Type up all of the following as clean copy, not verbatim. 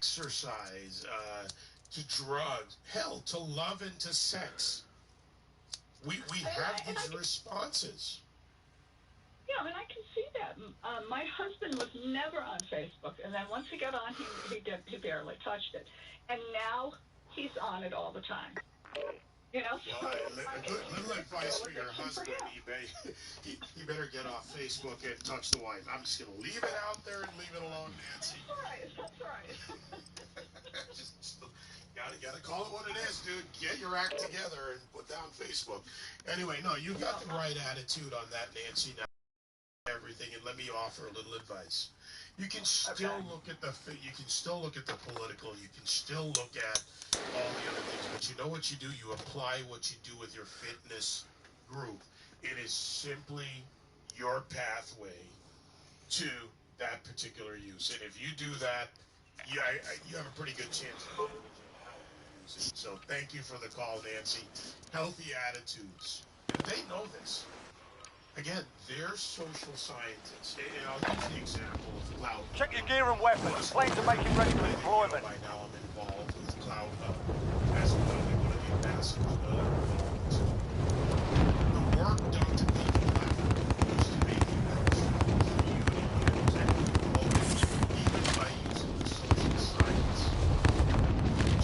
exercise, to drugs, hell, to love and to sex. We have these responses. Yeah, I mean, I can see that. My husband was never on Facebook, and then once he got on, he barely touched it. And now he's on it all the time. You know, well, little advice for your husband. He better get off Facebook and touch the wife. I'm just going to leave it out there and leave it alone, Nancy. That's right. just gotta call it what it is, dude. Get your act together and put down Facebook. Anyway, no, you got the right attitude on that, Nancy. Now everything, and let me offer a little advice. You can still look at the political. You can still look at all the other things, but you know what you do? You apply what you do with your fitness group. It is simply your pathway to that particular use, and if you do that, you have a pretty good chance of using it. So thank you for the call, Nancy. Healthy attitudes. They know this. Again, they're social scientists. And I'll use the example of cloud. Check your gear and weapons. Planes are making ready for deployment. By now I'm involved with cloud as one of the ambassadors involved. The work done to people used to make community leaders and promote even by using the social science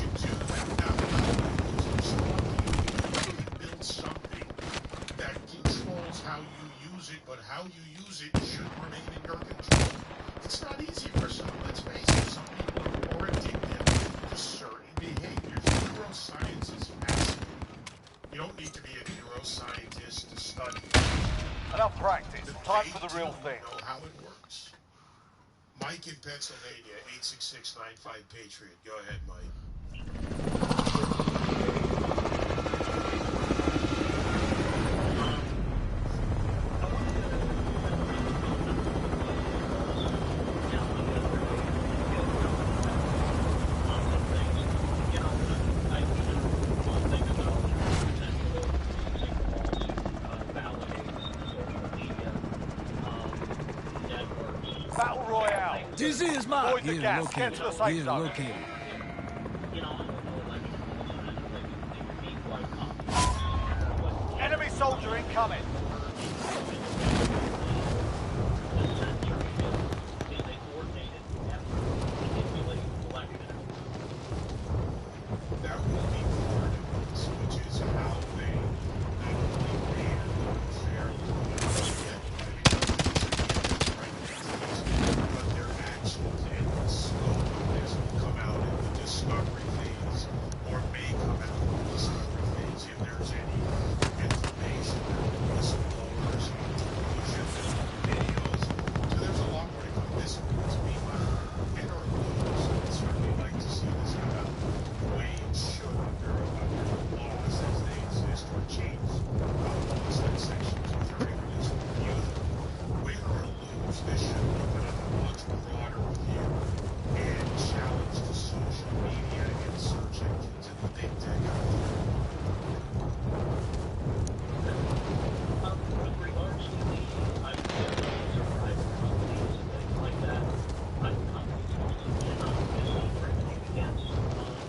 to do that. Now, you can build something that controls how you use it, but how you use it should remain in your control. It's not easy for some. Let's face it. Some people are more addicted to certain behaviors. Neuroscience is fascinating. You don't need to be a neuroscientist to study. Enough practice. Time for the real thing. Know how it works. Mike in Pennsylvania, 866-95-PATRIOT. Go ahead, Mike. Battle Royale. This is my Avoid the gas. Get to the safe zone. located. Enemy soldier incoming. That will be part of this, which is how they not only ban but their actions and the scope of this will come out in the discovery phase, or may come out in the discovery phase if there's any information that whistleblowers on television, videos. So there's a lot more to come. This is meanwhile in our blues. I'd certainly like to see this come out the way it should under the laws as they exist, or change laws like Section 230 release and review them. Win or lose, this should be done on a much broader review and challenge to social media and search engines and the big tech out there. With regards to the private companies or private companies and things like that, private companies also cannot discriminate against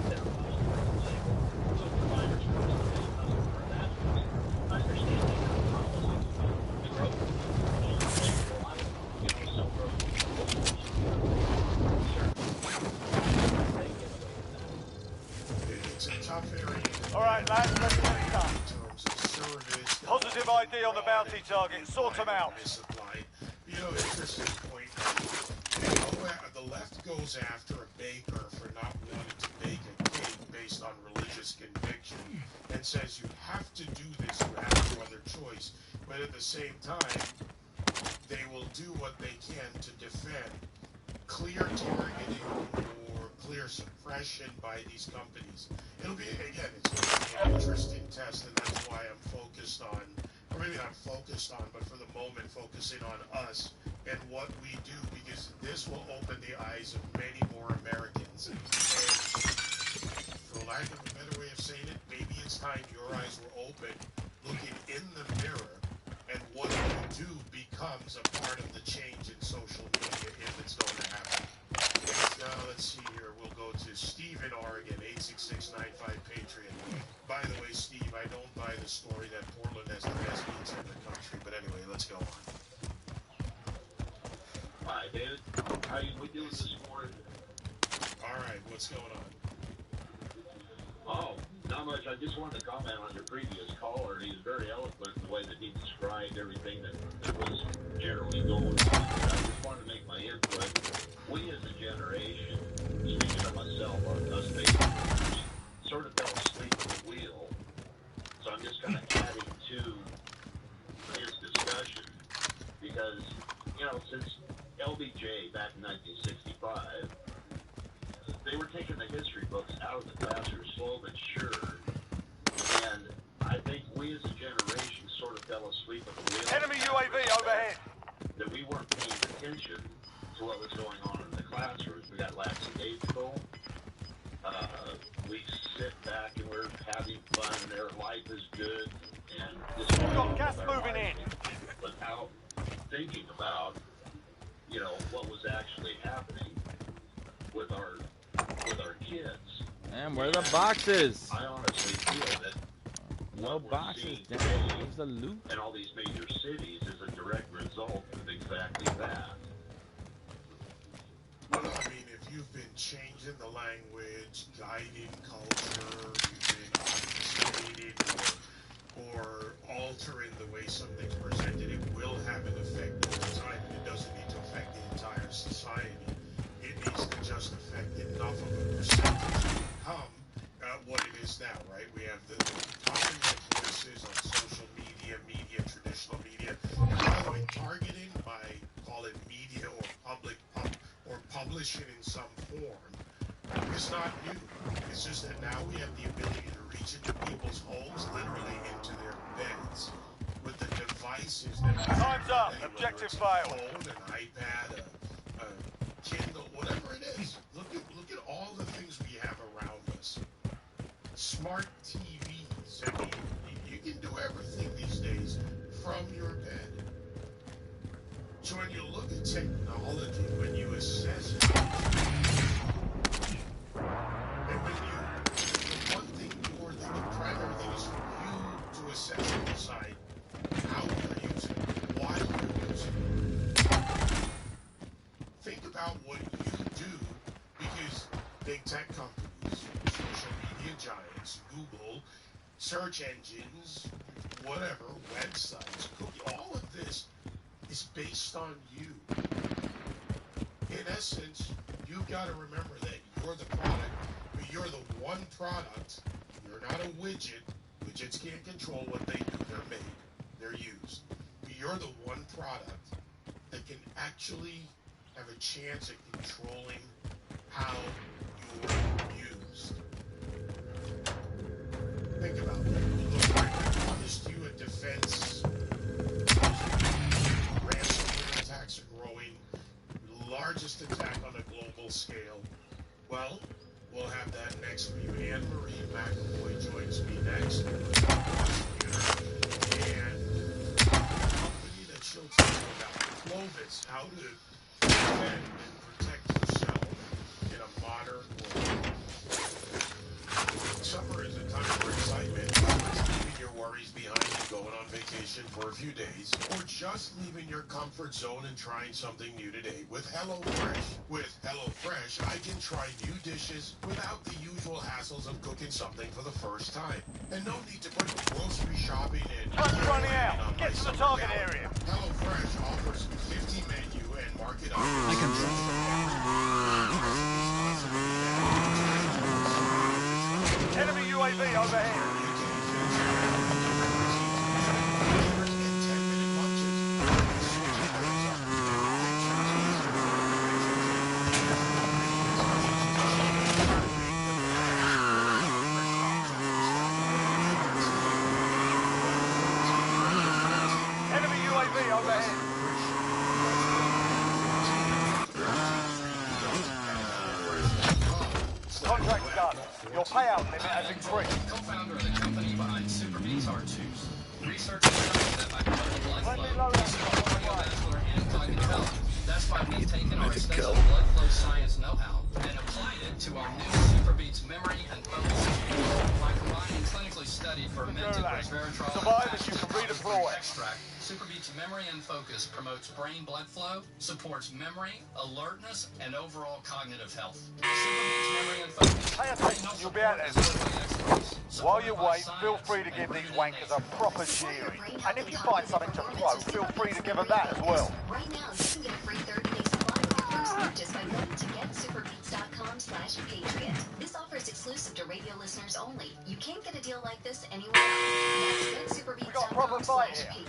their customers and say, well, so providers for this customer or that customer, understanding that policies about growth and saying, well, I will sell growth to people. It's a tough area. All right, lads, let's get it done. In terms of service, Positive ID on the bounty target. Sort them out. Misapplied. You know, interesting point. The left goes after a baker for not wanting to bake a cake based on religious conviction and says you have to do this, you have no other choice. But at the same time, they will do what they can to defend clear targeting or clear suppression by these companies. It'll be, again, it's going to be an interesting test, and that's why I'm focused on, or maybe not focused on, but for the moment focusing on us and what we do, because this will open the eyes of many more Americans. And for lack of a better way of saying it, maybe it's time your eyes were open, looking in the mirror, and what you do becomes a part of the change in social media if it's going to happen. Let's see here. We'll go How you doing this morning? All right, what's going on? Oh, not much. I just wanted to comment on your previous caller. He was very eloquent in the way that he described everything that was generally going on. I just wanted to make my input. We as a generation, speaking of myself, us baby boomers, sort of fell asleep at the wheel. So I'm just kind of adding to his discussion because, you know, since LBJ back in 1965, they were taking the history books out of the classroom slow but sure. And I think we as a generation sort of fell asleep at the wheel. Enemy UAV overhead. That we weren't paying attention to what was going on in the classrooms. We got lackadaisical. We sit back and we're having fun and their life is good. And just We've got gas moving in. without thinking about, you know, what was actually happening with our kids. Damn, where are the boxes? I honestly feel that No what we're boxes, seeing damn. today Where's the loot? in all these major cities is a direct result of exactly that. Well, I mean, if you've been changing the language, guiding culture, you've been obfuscating or altering the way something's presented, it will have an effect over time, and it doesn't need to affect the entire society. It needs to just affect enough of a percentage to become what it is now, right? We have the dominant voices on social media, traditional media. And by the way, targeting by, call it media or or publish it in some form, it's not new. It's just that now we have the ability to reach into people's homes, literally into their beds, with the devices that we have Time's up. today, Objective whether it's failed. A phone, an iPad, a Kindle, whatever it is. Look at all the things we have around us. Smart TVs. I mean, you can do everything these days from your bed. So when you look at technology, when you assess it, and when the one thing the primary thing is for you to assess and decide how you're using it, why you're using it. Think about what you do, because big tech companies, social media giants, Google, search engines, whatever, websites, all of this is based on you. In essence, you've got to remember that you're the product, but you're the one product. You're not a widget. Widgets can't control what they do. They're made. They're used. But you're the one product that can actually have a chance at controlling how you're used. Think about it. I promised you a defense. Ransomware attacks are growing. Largest attack on a global scale. Well, we'll have that next for you. Anne-Marie McAvoy joins me next. And the company that she'll tell you about, Clovis, how to defend and protect yourself in a modern world. Summer is a time for excitement, whether it's leaving your worries behind and going on vacation for a few days, or just leaving your comfort zone and trying something new today with HelloFresh. With HelloFresh, I can try new dishes without the usual hassles of cooking something for the first time. And no need to put grocery shopping and Time's running out. Get to the target area. HelloFresh offers 50 menu and market up. I can Enemy UAV overhead. Enemy UAV overhead. Contract's done. Your payout limit has increased. Co-founder of the company behind Super Beats R2s. Research has shown that by promoting blood flow, cardiovascular and cognitive health. That's why we've taken our extensive blood flow science know-how and applied it to our new Super Beats memory and focus. Combining clinically studied fermented resveratrol Survivors, you can redeploy. extract, Superbeats memory and focus promotes brain blood flow, supports memory, alertness, and overall cognitive health. Superbeats memory and focus. Pay attention, you'll be out there. While you wait, feel free to give these wankers a proper cheering. And if you find something to throw, feel free to give them that as well. Right now, you can get a free 30-day supply of your first purchase by going to getsuperbeats.com/Patriot. This offer is exclusive to radio listeners only. You can't get a deal like this anywhere else. That's getsuperbeats.com/Patriot.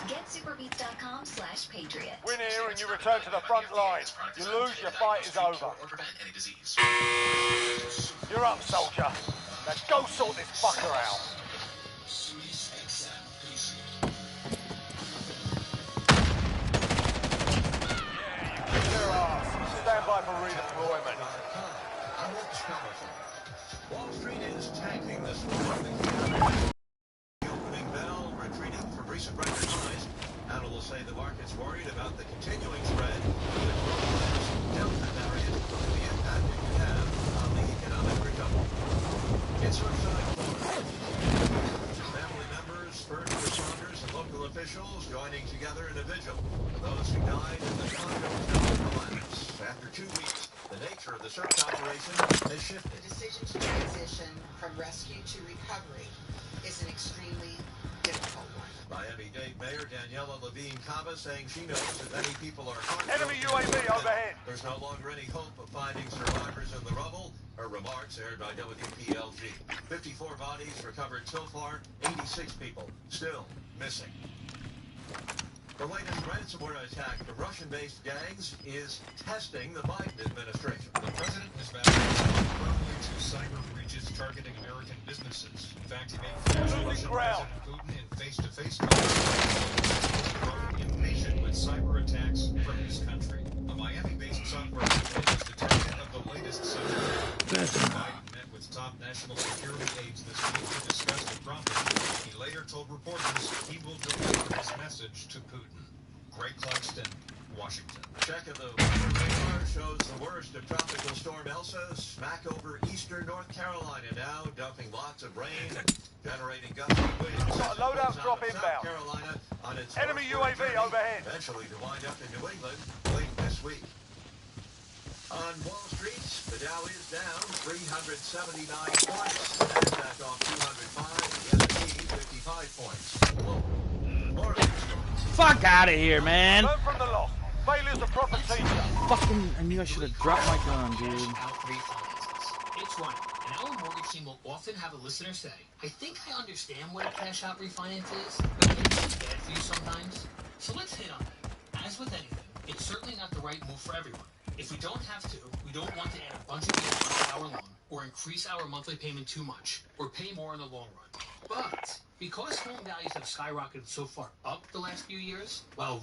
Getsuperbeats.com/Patriot. Win here and you return to the front line. You lose, your fight is over. You're up, soldier. Now go sort this fucker out. Their ass. Stand by for redeployment. Wall Street is tanking this morning. The opening bell retreating from recent record highs. Analysts say the market's worried about the continuing spread of the coronavirus Delta variant and the impact it could have on the economic recovery. It's Surfside, Florida. Family members, first responders, and local officials joining together in a vigil for those who died in the Cargon collapse. After 2 weeks, the nature of the search operation has shifted. The decision to transition from rescue to recovery is an extremely difficult one. Miami-Dade Mayor Daniela Levine Cava saying she knows that many people are Enemy UAV overhead. There's no longer any hope of finding survivors in the rubble. Her remarks aired by WPLG. 54 bodies recovered so far, 86 people still missing. The latest ransomware attack from Russian-based gangs is testing the Biden administration. The president has vowed firmly to cyber breaches targeting American businesses. In fact, he made clear to Russian President Putin in face-to-face conversations, impatient with cyber attacks from his country. A Miami-based software company was detected of the latest cyber attack. Biden met with top national security aides this week to discuss the problem. He later told reporters he will deliver his message to Putin. Greg Clugston, Washington. Check of the weather radar shows the worst of Tropical Storm Elsa smack over eastern North Carolina now, dumping lots of rain, generating gusty winds. Got a loadout drop South inbound. Carolina on its Enemy UAV overhead. eventually to wind up in New England late this week. On Wall Street, the Dow is down 379 points, NASDAQ off 205, the S&P 55 points. Low. More of these stories. Fuck out of here, man. Learn from the loss. Failure's a proper teacher. Fucking, I knew I should have dropped my gun, dude. Out refinances. It's running, and our mortgage team will often have a listener say, I think I understand what a cash out refinance is, but it's bad for you sometimes. So let's hit on that. As with anything, it's certainly not the right move for everyone. If we don't have to, we don't want to add a bunch of years onto our loan, or increase our monthly payment too much, or pay more in the long run. But because home values have skyrocketed so far up the last few years, while